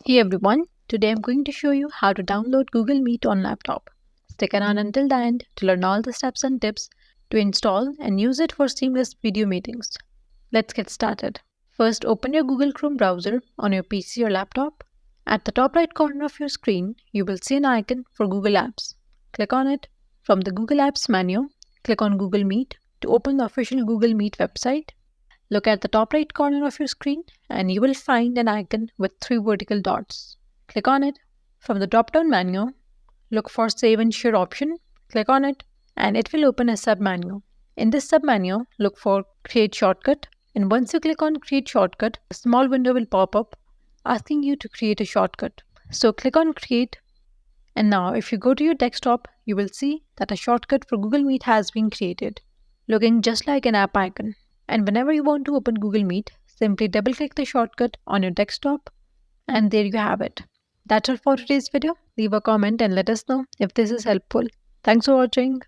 Hey everyone, today I'm going to show you how to download Google Meet on laptop. Stick around until the end to learn all the steps and tips to install and use it for seamless video meetings. Let's get started. First, open your Google Chrome browser on your PC or laptop. At the top right corner of your screen, you will see an icon for Google Apps. Click on it. From the Google Apps menu, click on Google Meet to open the official Google Meet website. Look at the top right corner of your screen and you will find an icon with three vertical dots. Click on it. From the drop down menu, look for Save and Share option. Click on it and it will open a sub-menu. In this sub-menu, look for Create Shortcut, and once you click on Create Shortcut, a small window will pop up asking you to create a shortcut. So click on Create, and now if you go to your desktop, you will see that a shortcut for Google Meet has been created, looking just like an app icon. And whenever you want to open Google Meet, simply double click the shortcut on your desktop, and there you have it. That's all for today's video. Leave a comment and let us know if this is helpful. Thanks for watching.